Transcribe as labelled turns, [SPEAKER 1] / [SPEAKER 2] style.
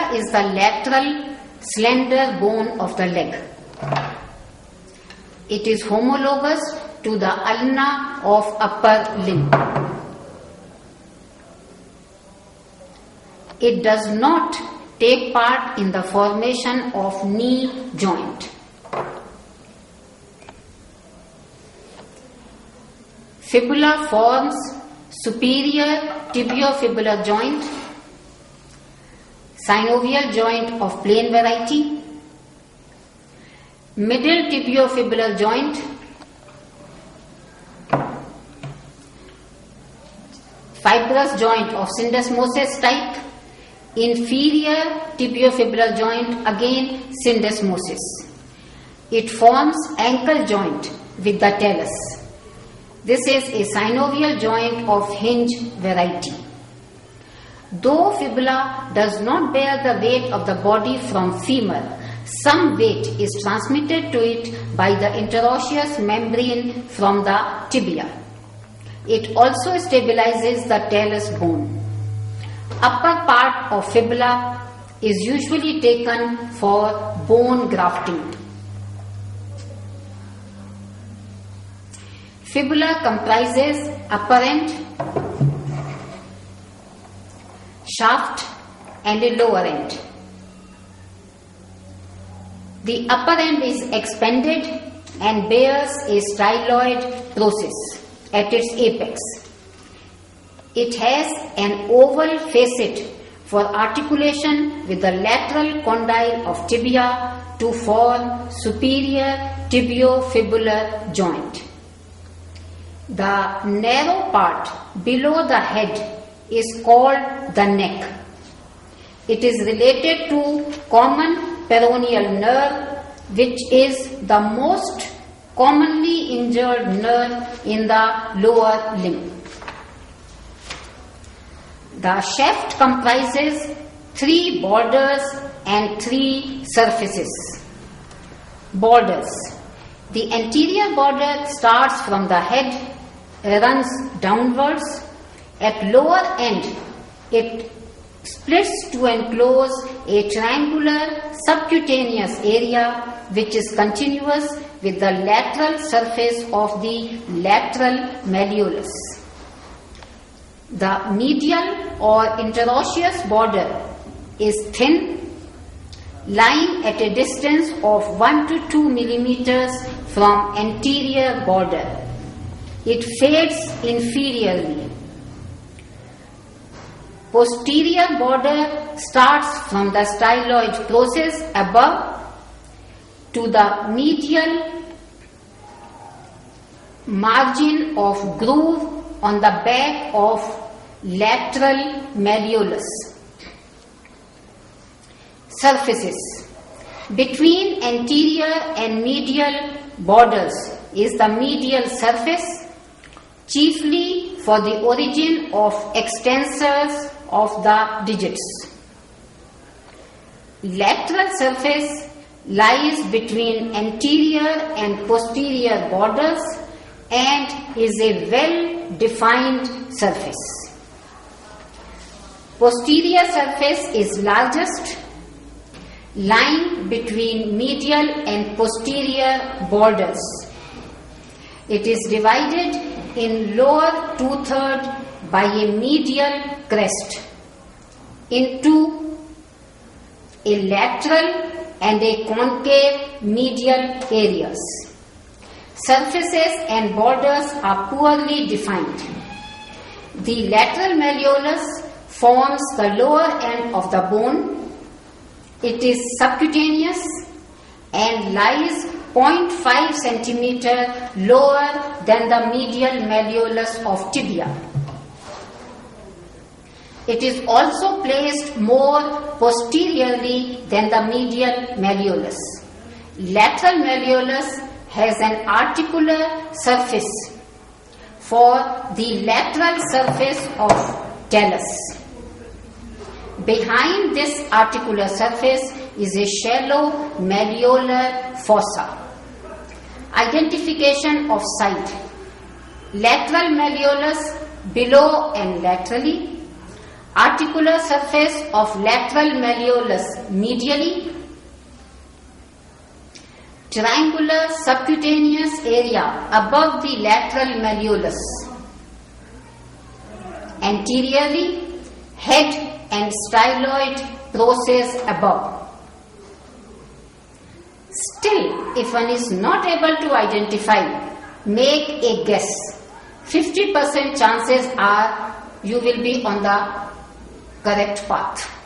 [SPEAKER 1] Fibula is the lateral slender bone of the leg. It is homologous to the ulna of upper limb. It does not take part in the formation of knee joint. Fibula forms superior tibiofibular joint, synovial joint of plain variety, middle tibiofibular joint, fibrous joint of syndesmosis type, inferior tibiofibular joint, again syndesmosis. It forms ankle joint with the talus. This is a synovial joint of hinge variety. Though fibula does not bear the weight of the body from femur, some weight is transmitted to it by the interosseous membrane from the tibia. It also stabilizes the talus bone. Upper part of fibula is usually taken for bone grafting. Fibula comprises upper end, shaft and a lower end. The upper end is expanded and bears a styloid process at its apex. It has an oval facet for articulation with the lateral condyle of tibia to form superior tibiofibular joint. The narrow part below the head is called the neck. It is related to common peroneal nerve, which is the most commonly injured nerve in the lower limb. The shaft comprises 3 borders and 3 surfaces. Borders. The anterior border starts from the head, runs downwards. At lower end, it splits to enclose a triangular subcutaneous area which is continuous with the lateral surface of the lateral malleolus. The medial or interosseous border is thin, lying at a distance of 1 to 2 millimeters from anterior border. It fades inferiorly. Posterior border starts from the styloid process above to the medial margin of groove on the back of lateral malleolus. Surfaces. Between anterior and medial borders is the medial surface, chiefly for the origin of extensors of the digits. Lateral surface lies between anterior and posterior borders and is a well-defined surface. Posterior surface is largest, lying between medial and posterior borders. It is divided in lower 2/3 by a medial crest into a lateral and a concave medial areas. Surfaces and borders are poorly defined. The lateral malleolus forms the lower end of the bone. It is subcutaneous and lies 0.5 centimeter lower than the medial malleolus of tibia. It is also placed more posteriorly than the medial malleolus. Lateral malleolus has an articular surface for the lateral surface of talus. Behind this articular surface is a shallow malleolar fossa. Identification of site. Lateral malleolus below and laterally. articular surface of lateral malleolus medially, triangular subcutaneous area above the lateral malleolus, anteriorly, head and styloid process above. Still, if one is not able to identify, make a guess. 50% chances are you will be on the correct path.